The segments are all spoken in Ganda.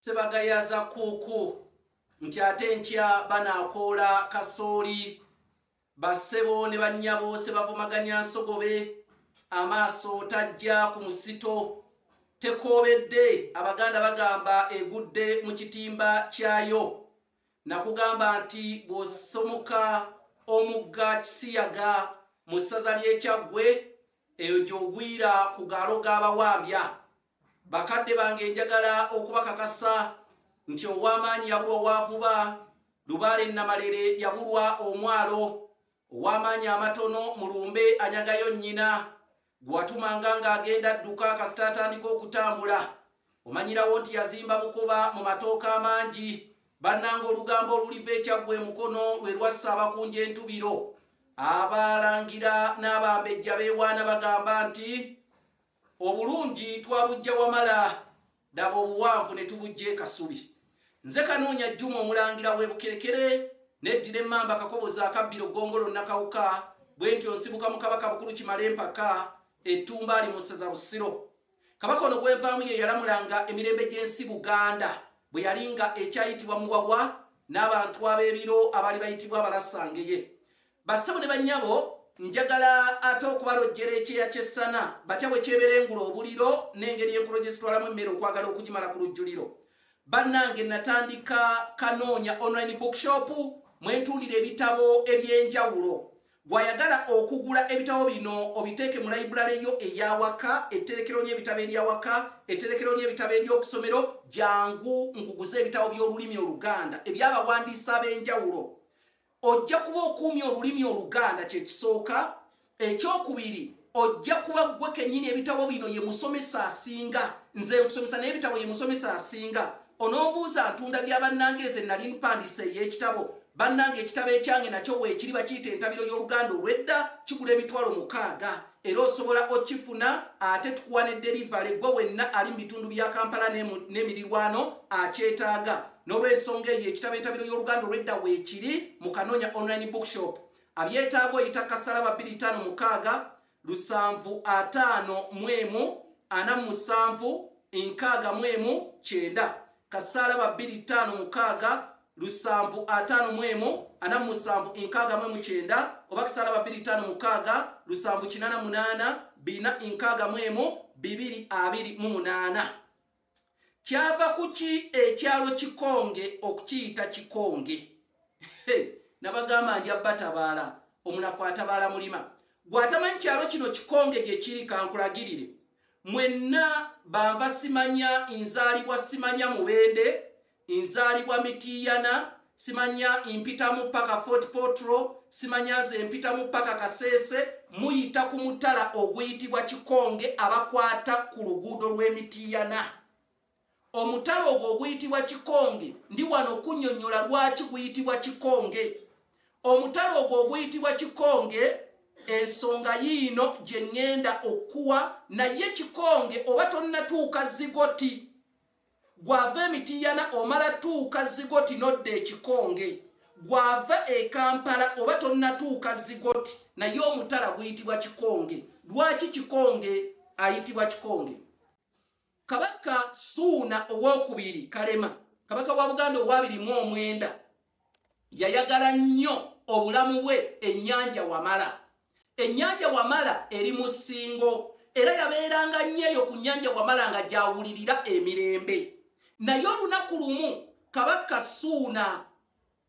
Sebagayaza kuku nti ate nkya banakoola kasooli bassebo ne bannyabo sebavumaganya nsogobe amaaso tajja ku musito tekoobedde abaganda bagamba egudde mu kitimba kyayo nakugamba nti bw'osomoka omugga Kisiyaga mu ssaza ly'Ekyaggwe eyo gy'ogwira ku gaalo g'abawambya. Bakadde bange njagala okubakakasa nti ow'amaanyi yabulwa owavuba, Lubaale Namalere yabulwa omwalo, ow'amaanyi amatono Mulumbe anyagayo nnyina, gwatumanga ng'agenda adduka kasita atandika okutambula. Omanyirawo nti yazimba Bukoba mu matooka amangi, bannanga olugambo oluliva Ekyaggwe Mukono lwe lwa Ssaabakunja Entubiro. Abalangira n'abambejja beewaana bagamba nti obulungi twabujja Wamala, daba obuwanvu ne tubujja Kasubi. Nze Kanoonya Juma omulangira w'e Bukerekere n'eddira emmamba Kakobozi akabbiro Ggongolo Nakawuka bwe ntyo nsibuka mu Kabaka Bukulu Kimala Empaka Ettumba ali mu ssaza Busiro. Kabaka ono gwenvaamu ye yalamulanga emirembe gy'ensi Buganda bwe yalinga ekyayitibwa Muwawa n'abantu ab'ebiro abaali bayitibwa Abalasangeye. Bassebo ne bannyabo njagala ate okubalojjera ekyeya ky'essana batya bwe kyeberengula obuliro n'engeri enkulo gye zitwalamu emmere okwagala okugimala ku lujjuliro. Bannange natandika Kanoonya online bookshop mwentundira ebitabo eby'enjawulo. Bw'ayagala okugula ebitabo bino obiteeke mu library yo eyawaka, etterekero ly'ebitabo eryawaka, etterekero ly'ebitabo ery'okusomero, jangu nkuguze ebitabo by'olulimi Oluganda ebyabawandiisa ab'enjawulo. Ojja kuba okuumya olulimi Oluganda kye kisooka. Ekyokubiri ojja kuba ggwe kennyini ebitabo bino ye musomesa asinga. Nze nkusomesa naye ebitabo ye musomesa asinga. Onombuuza ntunda bya bannange ze nali mpandiise ey'ekitabo. Bannange ekitabo ekyange nakyo weekiri bakiyita entabiro y'Oluganda olw'edda kigula $600 era osobola okifuna ate tukuwa ne delivery gwe wenna ali mu bitundu bya Kampala n'emirirwano akyetaaga. N'olw'ensonga eyo ekitabo entabiro y'Oluganda olw'edda weekiri mu Kanoonya online bookshop. Abyetaaga oyita Kasaraba 256 751 47 69 Kasaraba 256 751 47 oba Kasaraba 256 788 228. Kyava kuki ekyalo Kikonge okukiyita Kikonge? Nabagamba nja batabaala omunafu atabaala mulima. Gwatamanyi kyalo kino Kikonge gye kiri kankulagirire. Mwenna banva simanya nzaalibwa simanya Mubende, nzaalibwa Mitiyana, simanya impitamu paka Fort Portal, simanya ze impitamu paka Kasese, muyita ku mutala oguyitibwa Kikonge abakwata ku luguudo lw'Emitiyana. Omutala ogwo oguyitibwa Kikonge ndi wano kunnyonnyola lwaki guyitibwa Kikonge. Omutala ogwo oguyitibwa Kikonge ensonga yiino gye ŋŋenda okuwa, naye Kikonge oba tonnatuuka Zigoti. Gwava Emitiyana omala tuuka Zigoti nodda Kikonge. Gwava e Kampala oba tonnatuuka Zigoti naye omutala guyitibwa Kikonge. Lwaki Kikonge ayitibwa Kikonge? Kabaka Ssuuna owookubiri Kalema, kabaka wa Buganda owa29 yayagala nnyo obulamu bwe ennyanja Wamala. Ennyanja Wamala eri mu Ssingo era yabeeranga nnyo eyo ku nnyanja Wamala nga gyawulirira emirembe. Naye olunaku lumu kabaka Ssuuna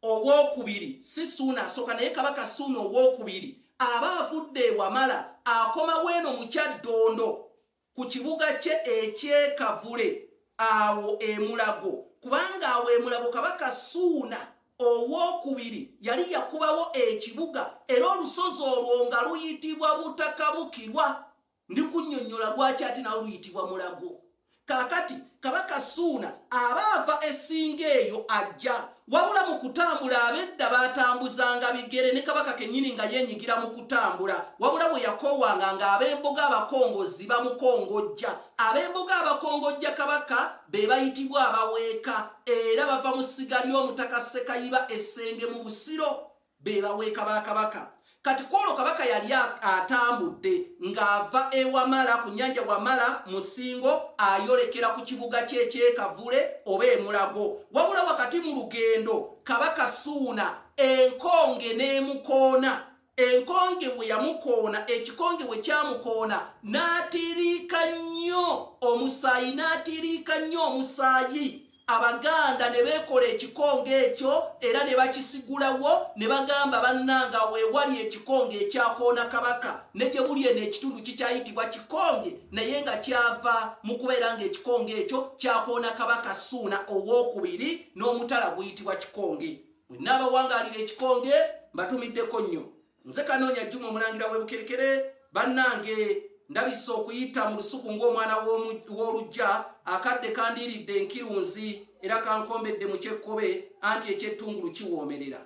owookubiri, si Ssuuna asooka naye kabaka Ssuuna owookubiri aba avudde e Wamala akoma weno mu Kyaddondo ku kibuga kye eky'Ekavule awo e Mulago, kubanga awo e Mulago kabaka Ssuuna owookubiri yali yakubawo ekibuga era olusozi olwo nga luyitibwa Butakabukirwa. Ndi kunnyonnyola lwaki ate nawo luyitibwa Mulago. Kaakati kabaka Ssuuna aba ava essinga eyo ajja, wabula mu kutambula ab'edda baatambuzanga bigere ne kabaka kennyini nga yeenyigira mu kutambula, wabula bwe yakoowanga nga ab'emboga abakongozzi bamukongojja. Ab'emboga abakongojja kabaka be bayitibwa abaweeka era bava mu ssiga ly'Omutaka Sekayiba Essenge mu Busiro, be baweeka ba kabaka. kati Kwolo Kabaka yali atambudde ng'ava ewamala ku nnyanja Wamala Musingo ayolekera ku kibuga ky'Ekavule oba Mulago. Wabula wakati mu lugendo Kabaka Ssuuna enkonge n'emukoona. Enkonge bwe yamukoona, ekikonge bwe kyamukoona n'atiriika nnyo omusaayi, n'atiriika nnyo omusaayi. Abaganda ne beekola ekikonge ekyo era ne bakisigulawo ne bagamba bannanga weewali ekikonge ekyakoona Kabaka ne gye buli eno ekitundu kikyayitibwa Kikonge naye nga kyava mu kubeera ng'ekikonge ekyo kyakoona Kabaka Ssuuna owookubiri n'omutala guyitibwa Kikonge. Bwe nnaabawangaalira ekikonge mbatumiddeko nnyo. Nze Kanoonya Juma Omulangira w'Ebukerekere, bannange ndabise okuyita mu lusuku ng'omwana w'olujja, akadde kandiiridde enkirunzi era kankombedde mu kyekkobe anti ekyettungulu kiwoomerera.